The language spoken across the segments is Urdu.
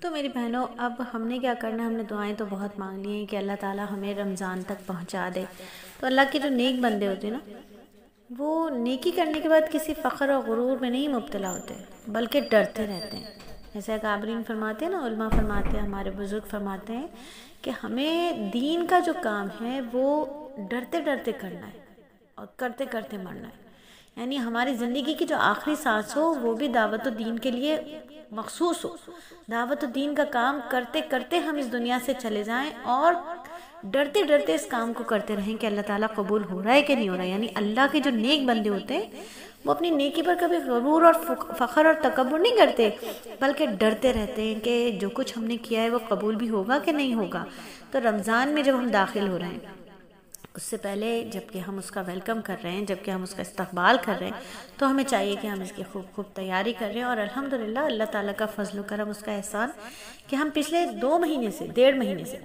تو میری بہنوں، اب ہم نے کیا کرنا ہے؟ ہم نے دعائیں تو بہت مانگ لی ہیں کہ اللہ تعالیٰ ہمیں رمضان تک پہنچا دے۔ تو اللہ کے جو نیک بندے ہوتے ہیں نا، وہ نیکی کرنے کے بعد کسی فخر اور غرور میں نہیں مبتلا ہوتے، بلکہ ڈرتے رہتے ہیں۔ جیسے اکابرین فرماتے ہیں نا، علماء فرماتے ہیں، ہمارے بزرگ فرماتے ہیں کہ ہمیں دین کا جو کام ہے وہ ڈرتے ڈرتے کرنا ہے اور کرتے کرتے مرنا ہے۔ یعنی ہماری زندگی کی جو آخری سانس ہو وہ بھی دعوت الدین کے لیے مخصوص ہو۔ دعوت الدین کا کام کرتے کرتے ہم اس دنیا سے چلے جائیں اور ڈرتے ڈرتے اس کام کو کرتے رہیں کہ اللہ تعالیٰ قبول ہو رہا ہے کہ نہیں ہو رہا ہے۔ یعنی اللہ کے جو نیک بندے ہوتے ہیں وہ اپنی نیکی پر کبھی غرور اور فخر اور تکبر نہیں کرتے، بلکہ ڈرتے رہتے ہیں کہ جو کچھ ہم نے کیا ہے وہ قبول بھی ہوگا کہ نہیں ہوگا۔ تو رمضان میں جب ہم داخل ہو رہے ہیں، اس سے پہلے جبکہ ہم اس کا ویلکم کر رہے ہیں، جبکہ ہم اس کا استقبال کر رہے ہیں، تو ہمیں چاہیے کہ ہم اس کی خوب خوب تیاری کر رہے ہیں۔ اور الحمدللہ اللہ تعالیٰ کا فضل و کرم، اس کا احسان کہ ہم پچھلے 2 مہینے سے 1.5 مہینے سے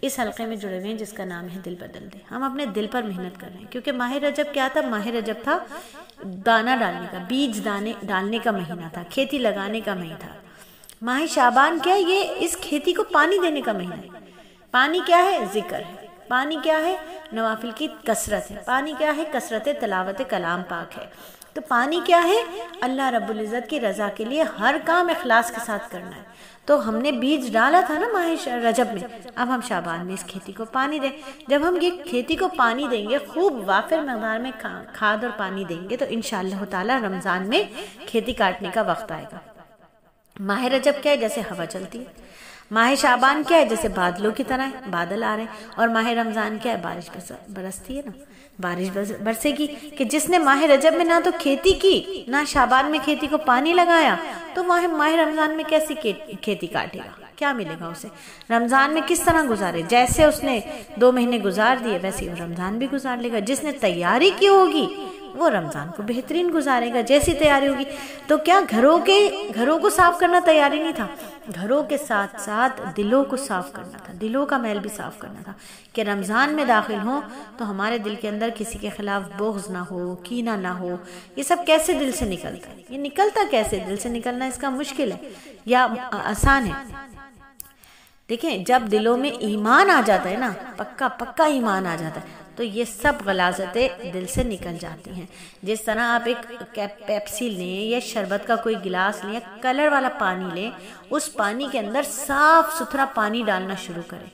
اس حلقے میں جڑے ہوئے ہیں جس کا نام ہے دل بدل دے۔ ہم اپنے دل پر محنت کر رہے ہیں، کیونکہ ماہ رجب کیا تھا؟ ماہ رجب تھا دانہ ڈالنے کا، بیج دانے ڈالنے کا مہینہ تھا، کھیتی لگانے کا مہینہ تھا۔ ماہ شعبان کیا ہے؟ یہ اس کھیتی کو پانی دینے کا مہینہ ہے۔ پانی کیا ہے؟ ذکر ہے۔ پانی کیا ہے؟ نوافل کی کثرت ہے۔ پانی کیا ہے؟ کثرت تلاوت کلام پاک ہے۔ تو پانی کیا ہے؟ اللہ رب العزت کی رضا کے لیے ہر کام اخلاص کے ساتھ کرنا ہے۔ تو ہم نے بیج ڈالا تھا نا ماہ رجب میں، اب ہم شعبان میں اس کھیتی کو پانی دیں۔ جب ہم یہ کھیتی کو پانی دیں گے، خوب وافر مقدار میں کھاد اور پانی دیں گے، تو انشاءاللہ تعالی رمضان میں کھیتی کاٹنے کا وقت آئے گا۔ ماہ رجب کیا ہے؟ جیسے ہوا چلتی ہے۔ ماہ شعبان کیا ہے؟ جیسے بادلوں کی طرح ہے، بادل آ رہے ہیں۔ اور ماہ رمضان کیا ہے؟ بارش برستی ہے نا، بارش برسے گی۔ کہ جس نے ماہ رجب میں نہ تو کھیتی کی، نہ شعبان میں کھیتی کو پانی لگایا، تو ماہ رمضان میں کیسی کھیتی کاٹے گا؟ کیا ملے گا اسے؟ رمضان میں کس طرح گزارے؟ جیسے اس نے 2 مہینے گزار دیے، ویسے وہ رمضان بھی گزار لے گا۔ جس نے تیاری کی ہوگی وہ رمضان کو بہترین گزارے گا، جیسی تیاری ہوگی۔ تو کیا گھروں کو صاف کرنا تیاری نہیں تھا؟ گھروں کے ساتھ ساتھ دلوں کو صاف کرنا تھا، دلوں کا میل بھی صاف کرنا تھا، کہ رمضان میں داخل ہوں تو ہمارے دل کے اندر کسی کے خلاف بغض نہ ہو، کینہ نہ ہو۔ یہ سب کیسے دل سے نکلتا ہے؟ یہ نکلتا کیسے؟ دل سے نکلنا اس کا مشکل ہے یا آسان ہے؟ دیکھیں، جب دلوں میں ایمان آ جاتا ہے نا، پکا ایمان آ جاتا ہے، تو یہ سب غلاظتیں دل سے نکل جاتی ہیں۔ جس طرح آپ ایک پیپسی لیں یا شربت کا کوئی گلاس لیں یا کلر والا پانی لیں، اس پانی کے اندر صاف ستھرا پانی ڈالنا شروع کریں،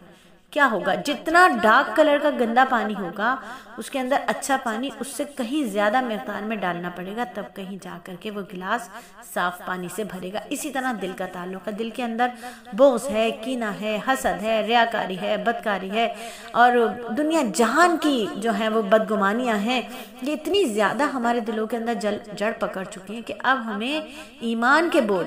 کیا ہوگا؟ جتنا ڈارک کلر کا گندا پانی ہوگا، اس کے اندر اچھا پانی اس سے کہیں زیادہ مقدار میں ڈالنا پڑے گا، تب کہیں جا کر کے وہ گلاس صاف پانی سے بھرے گا۔ اسی طرح دل کا تعلق ہے، دل کے اندر بغض ہے، کینہ ہے، حسد ہے، ریاکاری ہے، بدکاری ہے، اور دنیا جہان کی جو ہے وہ بدگمانیاں ہیں، یہ اتنی زیادہ ہمارے دلوں کے اندر جڑ پکڑ چکی ہیں کہ اب ہمیں ایمان کے بول،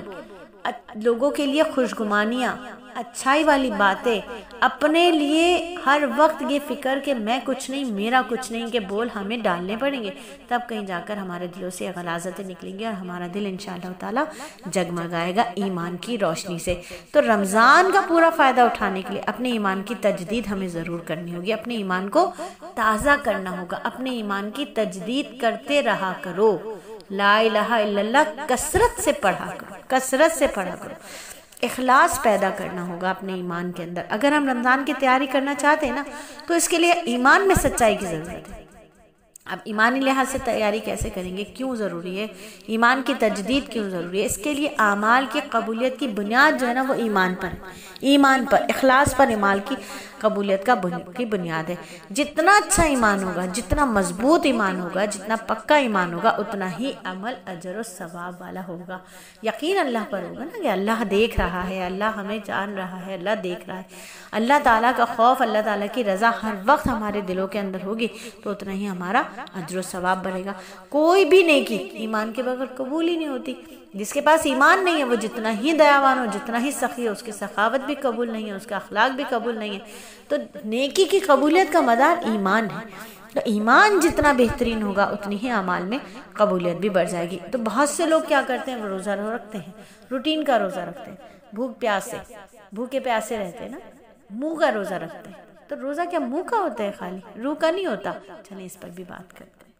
لوگوں کے لیے خوشگمانیاں، اچھائی والی باتیں، اپنے لیے ہر وقت یہ فکر کہ میں کچھ نہیں، میرا کچھ نہیں، کے بول ہمیں ڈالنے پڑیں گے، تب کہیں جا کر ہمارے دلوں سے غلاظتیں نکلیں گی اور ہمارا دل انشاءاللہ تعالی جگمگائے گا ایمان کی روشنی سے۔ تو رمضان کا پورا فائدہ اٹھانے کے لیے اپنے ایمان کی تجدید ہمیں ضرور کرنی ہوگی، اپنے ایمان کو تازہ کرنا ہوگا، اپنے ایمان کی تجدید کرتے رہا کرو۔ لا الہ الا اللہ کثرت سے پڑھا کرو، کثرت سے پڑھا کرو۔ اخلاص پیدا کرنا ہوگا اپنے ایمان کے اندر۔ اگر ہم رمضان کی تیاری کرنا چاہتے ہیں نا، تو اس کے لیے ایمان میں سچائی کی ضرورت ہے۔ اب ایمانی لحاظ سے تیاری کیسے کریں گے؟ کیوں ضروری ہے ایمان کی تجدید؟ کیوں ضروری ہے؟ اس کے لیے اعمال کی قبولیت کی بنیاد جو ہے نا، وہ ایمان پر ہے، ایمان پر، اخلاص پر اعمال کی قبولیت کی بنیاد ہے۔ جتنا اچھا ایمان ہوگا، جتنا مضبوط ایمان ہوگا، جتنا پکا ایمان ہوگا، اتنا ہی عمل اجر و ثواب والا ہوگا۔ یقین اللہ پر ہوگا نا، کہ اللہ دیکھ رہا ہے، اللہ ہمیں جان رہا ہے، اللہ دیکھ رہا ہے۔ اللہ تعالیٰ کا خوف، اللہ تعالیٰ کی رضا ہر وقت ہمارے دلوں کے اندر ہوگی، تو اتنا ہی ہمارا اجر و ثواب بڑھے گا۔ کوئی بھی نیکی ایمان کے بغیر قبول ہی نہیں ہوتی۔ جس کے پاس ایمان نہیں ہے، وہ جتنا ہی دیاوان ہو، جتنا ہی سخی ہو، اس کی سخاوت بھی قبول نہیں ہے، اس کا اخلاق بھی قبول نہیں ہے۔ تو نیکی کی قبولیت کا مدار ایمان ہے۔ تو ایمان جتنا بہترین ہوگا، اتنی ہی اعمال میں قبولیت بھی بڑھ جائے گی۔ تو بہت سے لوگ کیا کرتے ہیں؟ وہ روزہ رکھتے ہیں، روٹین کا روزہ رکھتے ہیں، بھوکے پیاسے رہتے ہیں نا، منہ کا روزہ رکھتے ہیں۔ تو روزہ کیا منہ کا ہوتا ہے؟ خالی روح کا نہیں ہوتا؟ چلیں اس پر بھی بات کرتے ہیں۔